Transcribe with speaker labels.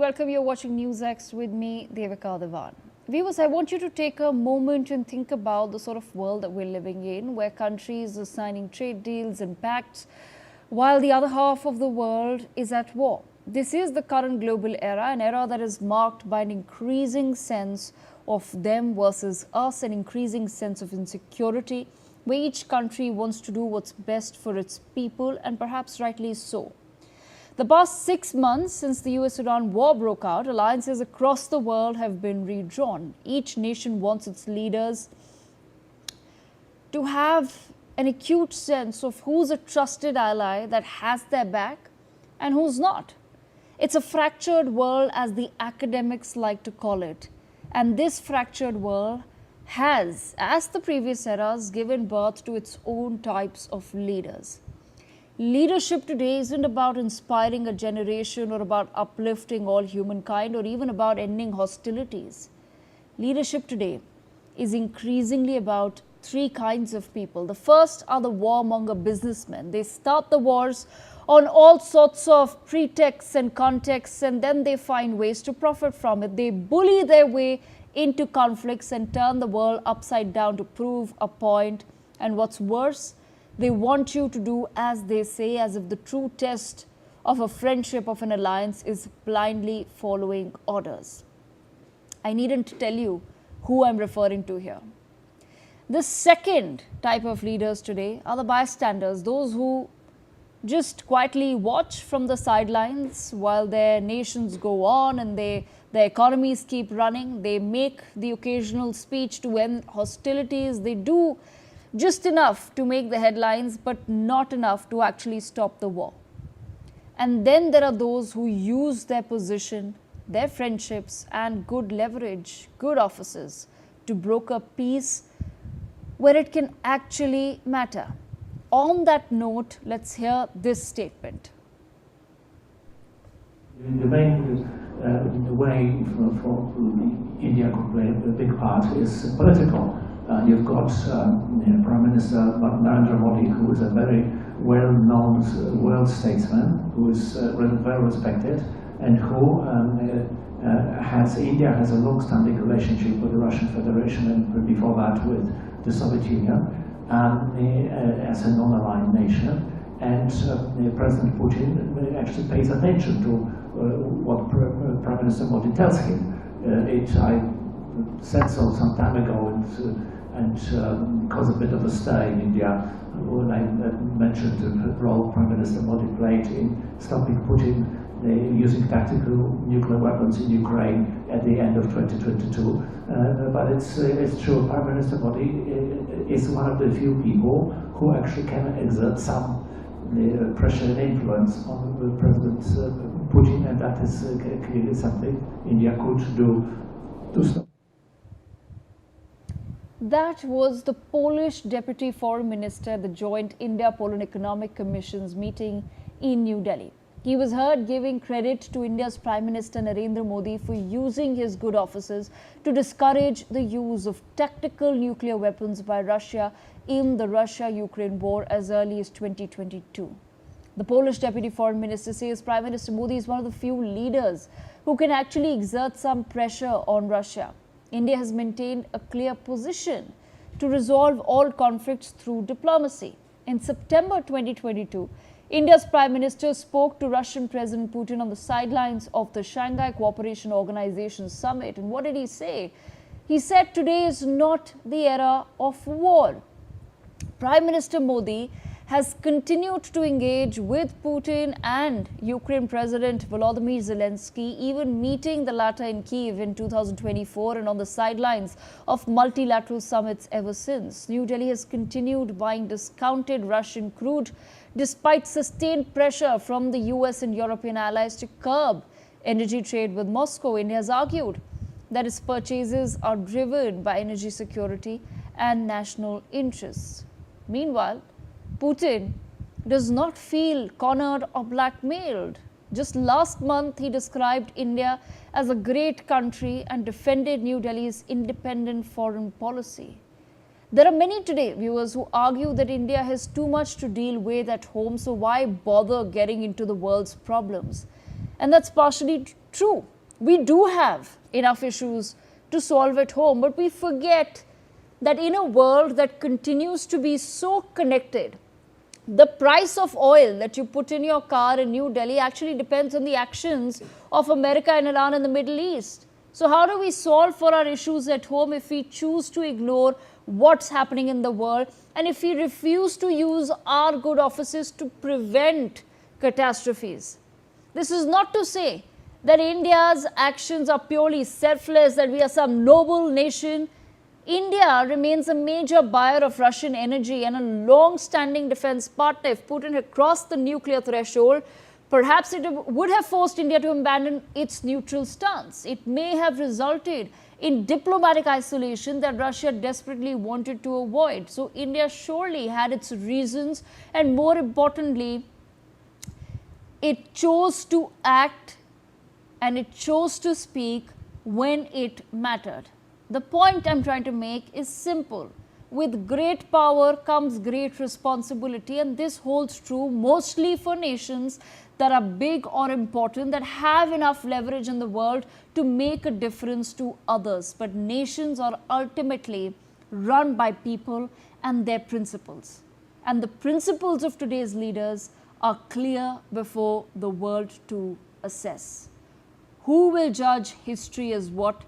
Speaker 1: welcome. You're watching NewsX with me, Devika Devan. Viewers, I want you to take a moment and think about the sort of world that we're living in, where countries are signing trade deals and pacts, while the other half of the world is at war. This is the current global era, an era that is marked by an increasing sense of them versus us, an increasing sense of insecurity, where each country wants to do what's best for its people, and perhaps rightly so. The past 6 months since the US-Iran war broke out, alliances across the world have been redrawn. Each nation wants its leaders to have an acute sense of who's a trusted ally that has their back and who's not. It's a fractured world, as the academics like to call it. And this fractured world has, as the previous eras, given birth to its own types of leaders. Leadership today isn't about inspiring a generation or about uplifting all humankind or even about ending hostilities. Leadership today is increasingly about three kinds of people. The first are the warmonger businessmen. They start the wars on all sorts of pretexts and contexts, and then they find ways to profit from it. They bully their way into conflicts and turn the world upside down to prove a point. And what's worse, they want you to do as they say, as if the true test of a friendship, of an alliance, is blindly following orders. I needn't tell you who I'm referring to here. The second type of leaders today are the bystanders, those who just quietly watch from the sidelines while their nations go on and their economies keep running. They make the occasional speech to end hostilities. They do just enough to make the headlines, but not enough to actually stop the war. And then there are those who use their position, their friendships and good leverage, good offices to broker peace where it can actually matter. On that note, let's hear this statement.
Speaker 2: The way for India could play a big part is political. You've got Prime Minister Narendra Modi, who is a very well-known world statesman, who is very respected, and who India has a long-standing relationship with the Russian Federation, and before that with the Soviet Union, as a non-aligned nation. And President Putin actually pays attention to what Prime Minister Modi tells him. I said so some time ago, and caused a bit of a stir in India when I mentioned the role Prime Minister Modi played in stopping Putin using tactical nuclear weapons in Ukraine at the end of 2022. But it's true, Prime Minister Modi is one of the few people who actually can exert some pressure and influence on President Putin, and that is clearly something India could do to stop.
Speaker 1: That was the Polish Deputy Foreign Minister at the joint India-Poland Economic Commission's meeting in New Delhi. He was heard giving credit to India's Prime Minister Narendra Modi for using his good offices to discourage the use of tactical nuclear weapons by Russia in the Russia-Ukraine war as early as 2022. The Polish Deputy Foreign Minister says Prime Minister Modi is one of the few leaders who can actually exert some pressure on Russia. India has maintained a clear position to resolve all conflicts through diplomacy. In September 2022, India's Prime Minister spoke to Russian President Putin on the sidelines of the Shanghai Cooperation Organization summit. And what did he say? He said today is not the era of war. Prime Minister Modi has continued to engage with Putin and Ukraine President Volodymyr Zelensky, even meeting the latter in Kyiv in 2024 and on the sidelines of multilateral summits ever since. New Delhi has continued buying discounted Russian crude despite sustained pressure from the US and European allies to curb energy trade with Moscow. India has argued that its purchases are driven by energy security and national interests. Meanwhile, Putin does not feel cornered or blackmailed. Just last month, he described India as a great country and defended New Delhi's independent foreign policy. There are many today, viewers, who argue that India has too much to deal with at home, so why bother getting into the world's problems? And that's partially true. We do have enough issues to solve at home, but we forget that in a world that continues to be so connected, the price of oil that you put in your car in New Delhi actually depends on the actions of America and Iran in the Middle East. So how do we solve for our issues at home if we choose to ignore what's happening in the world, and if we refuse to use our good offices to prevent catastrophes? This is not to say that India's actions are purely selfless, that we are some noble nation. India remains a major buyer of Russian energy and a long-standing defense partner. If Putin had crossed the nuclear threshold, perhaps it would have forced India to abandon its neutral stance. It may have resulted in diplomatic isolation that Russia desperately wanted to avoid. So India surely had its reasons, and more importantly, it chose to act and it chose to speak when it mattered. The point I'm trying to make is simple. With great power comes great responsibility, and this holds true mostly for nations that are big or important, that have enough leverage in the world to make a difference to others. But nations are ultimately run by people and their principles. And the principles of today's leaders are clear before the world to assess. Who will judge history as what